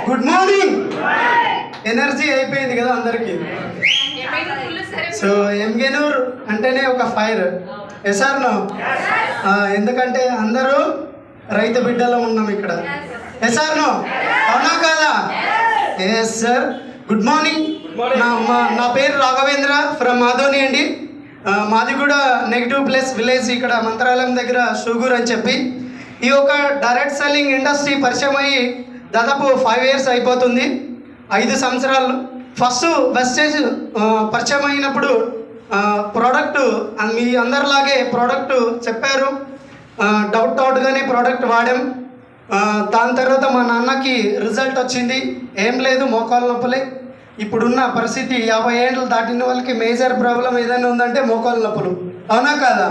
Good morning. Energy అయిపోయింది కదా అందరికి. సో ఎంగెనూర్ అంటేనే ఒక ఫైర్. SR no? ఎందుకంటే అందరూ రైతు బిడ్డలో ఉన్నాం ఇక్కడ. Yes or no? అవునా కాదా? Yes sir. Good morning. నా పేరు రాఘవేంద్ర ఫ్రమ్ మాధోని అండి. మాది కూడా -+ విలేజ్ ఇక్కడ మంత్రాలయం దగ్గర షుగూర్ అని చెప్పి. ఈ యొక్క డైరెక్ట్ సెల్లింగ్ ఇండస్ట్రీ పరిచయం అయ్యి దాదాపు 5 years అయిపోతుంది. 5 సంవత్సరాలు. ఫస్ట్ వెస్టేజ్ పరిచయం అయినప్పుడు ప్రోడక్ట్ మీ అందరిలాగే ప్రోడక్ట్ చెప్పారు. డౌట్గానే ప్రోడక్ట్ వాడాం. దాని తర్వాత మా నాన్నకి రిజల్ట్ వచ్చింది. ఏం లేదు, మోకాళ్ళ నొప్పులే. ఇప్పుడున్న పరిస్థితి 50 ఏళ్ళు దాటిన వాళ్ళకి మేజర్ ప్రాబ్లం ఏదైనా ఉందంటే మోకాళ్ళ నొప్పులు. అవునా కాదా?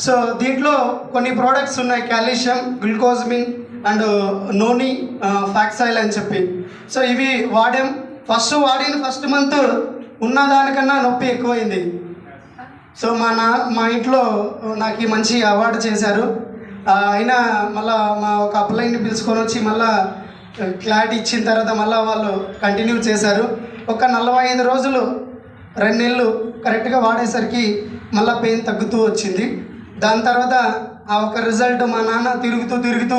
సో దీంట్లో కొన్ని ప్రోడక్ట్స్ ఉన్నాయి, కాల్షియం, గ్లూకోజమిన్ అండ్ నోని ఫ్యాక్సైల్ అని చెప్పి. సో ఇవి వాడాం. ఫస్ట్ మంత్ ఉన్నదానికన్నా నొప్పి ఎక్కువైంది. సో మా ఇంట్లో నాకు మంచి అవార్డు చేశారు. అయినా మళ్ళీ మా ఒక అప్లైని పిలుచుకొని వచ్చి మళ్ళీ క్లారిటీ ఇచ్చిన తర్వాత మళ్ళీ వాళ్ళు కంటిన్యూ చేశారు. ఒక 45 రోజులు 2 నెలలు కరెక్ట్గా వాడేసరికి మళ్ళీ పెయిన్ తగ్గుతూ వచ్చింది. దాని తర్వాత ఆ ఒక రిజల్ట్ మా నాన్న తిరుగుతూ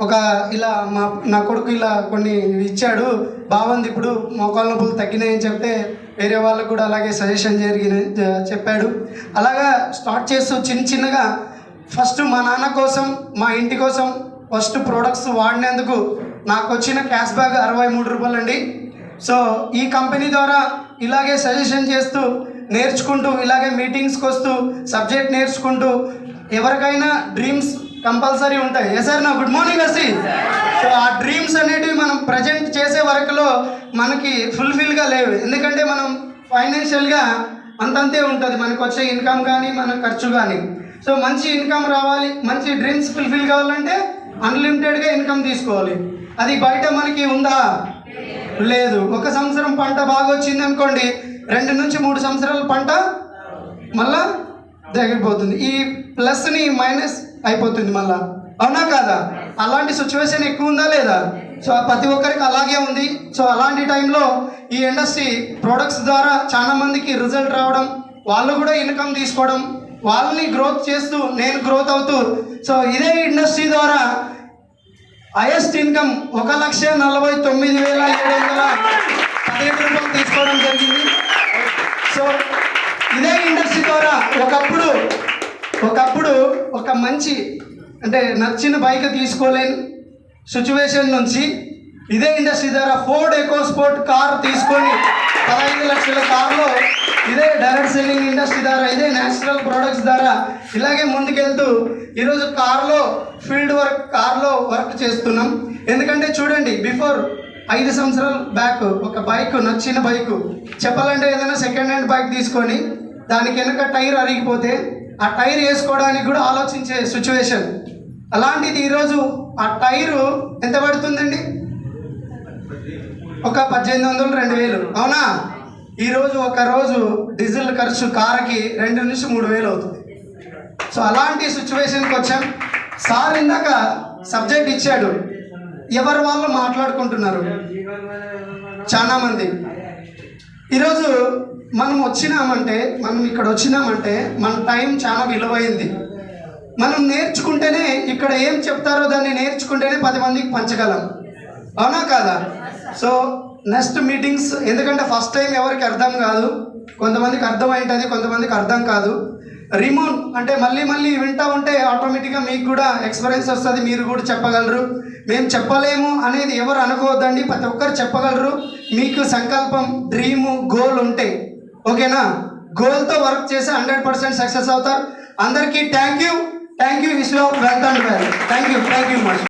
ఒక ఇలా నా కొడుకు ఇలా కొన్ని ఇచ్చాడు, బాగుంది, ఇప్పుడు మోకాళ్ళ నొప్పులు తగ్గినాయని చెప్తే వేరే వాళ్ళకు కూడా అలాగే సజెషన్ చెప్పాడు. అలాగా స్టార్ట్ చేస్తూ చిన్నగా ఫస్ట్ మా నాన్న కోసం, మా ఇంటి కోసం ఫస్ట్ ప్రోడక్ట్స్ వాడినందుకు నాకు వచ్చిన క్యాష్ బ్యాక్ 63 రూపాయలు అండి. సో ఈ కంపెనీ ద్వారా ఇలాగే సజెషన్ చేస్తూ నేర్చుకుంటూ ఇలాగే మీటింగ్స్కి వస్తూ సబ్జెక్ట్ నేర్చుకుంటూ ఎవరికైనా డ్రీమ్స్ కంపల్సరీ ఉంటాయి. సార్ నా గుడ్ మార్నింగ్ అసి. సో ఆ డ్రీమ్స్ అనేటివి మనం ప్రజెంట్ చేసే వరకులో మనకి ఫుల్ఫిల్గా లేవు. ఎందుకంటే మనం ఫైనాన్షియల్గా అంతంతే ఉంటుంది మనకు వచ్చే ఇన్కమ్ కానీ మన ఖర్చు కానీ. సో మంచి ఇన్కమ్ రావాలి, మంచి డ్రీమ్స్ ఫుల్ఫిల్ కావాలంటే అన్లిమిటెడ్గా ఇన్కమ్ తీసుకోవాలి. అది బయట మనకి ఉందా? లేదు. 1 సంవత్సరం పంట బాగా వచ్చింది అనుకోండి, 2 నుంచి 3 సంవత్సరాల పంట మళ్ళా తగ్గిపోతుంది. ఈ ప్లస్ని మైనస్ అయిపోతుంది మళ్ళా. అవునా కాదా? అలాంటి సిచ్యువేషన్ ఎక్కువ ఉందా లేదా? సో ప్రతి ఒక్కరికి అలాగే ఉంది. సో అలాంటి టైంలో ఈ ఇండస్ట్రీ ప్రోడక్ట్స్ ద్వారా చాలా మందికి రిజల్ట్ రావడం, వాళ్ళు కూడా ఇన్కమ్ తీసుకోవడం, వాళ్ళని గ్రోత్ చేస్తూ నేను గ్రోత్ అవుతూ, సో ఇదే ఇండస్ట్రీ ద్వారా హైయెస్ట్ ఇన్కమ్ 1,49,717 రూపాయలు తీసుకోవడం జరిగింది. సో ఇదే ఇండస్ట్రీ ద్వారా ఒకప్పుడు ఒక మంచి అంటే నచ్చిన బైక్ తీసుకోలేని సిచ్యువేషన్ నుంచి ఇదే ఇండస్ట్రీ ద్వారా ఫోర్డ్ ఎకోస్పోర్ట్ కార్ తీసుకొని 15 లక్షల కార్లో ఇదే డైరెక్ట్ సెల్లింగ్ ఇండస్ట్రీ ద్వారా ఇదే నేచురల్ ప్రోడక్ట్స్ ద్వారా ఇలాగే ముందుకెళ్తూ ఈరోజు ఫీల్డ్ వర్క్ కార్లో వర్క్ చేస్తున్నాం. ఎందుకంటే చూడండి, బిఫోర్ 5 సంవత్సరాల బ్యాక్ ఒక బైక్, నచ్చిన బైక్ చెప్పాలంటే ఏదైనా సెకండ్ హ్యాండ్ బైక్ తీసుకొని దానికి వెనక టైర్ అరిగిపోతే ఆ టైర్ వేసుకోవడానికి కూడా ఆలోచించే సిచ్యువేషన్. అలాంటిది ఈరోజు ఆ టైరు ఎంత పడుతుందండి? ఒక 1800, 2000. అవునా? ఈరోజు ఒకరోజు డీజిల్ ఖర్చు కారుకి 2 నుంచి 3000 అవుతుంది. సో అలాంటి సిచ్యువేషన్కి వచ్చాం. సార్ ఇందాక సబ్జెక్ట్ ఇచ్చాడు, ఎవరు వాళ్ళు మాట్లాడుకుంటున్నారు చాలామంది. ఈరోజు మనం ఇక్కడ వచ్చినామంటే మన టైం చాలా విలువైంది. మనం నేర్చుకుంటేనే, ఇక్కడ ఏం చెప్తారో దాన్ని నేర్చుకుంటేనే 10 మందికి పంచగలం. అవునా కాదా? సో నెక్స్ట్ మీటింగ్స్, ఎందుకంటే ఫస్ట్ టైం ఎవరికి అర్థం కాదు, కొంతమందికి అర్థం అవుతుంది, కొంతమందికి అర్థం కాదు. రిమోన్ అంటే మళ్ళీ వింటూ ఉంటే ఆటోమేటిక్గా మీకు కూడా ఎక్స్పీరియన్స్ వస్తుంది, మీరు కూడా చెప్పగలరు. మేము చెప్పలేము అనేది ఎవరు అనుకోవద్దండి, ప్రతి ఒక్కరు చెప్పగలరు. మీకు సంకల్పం, డ్రీము, గోల్ ఉంటే ఓకేనా, గోల్తో వర్క్ చేసి 100% సక్సెస్ అవుతారు. అందరికీ thank you. Wish you welcome. Thank you much.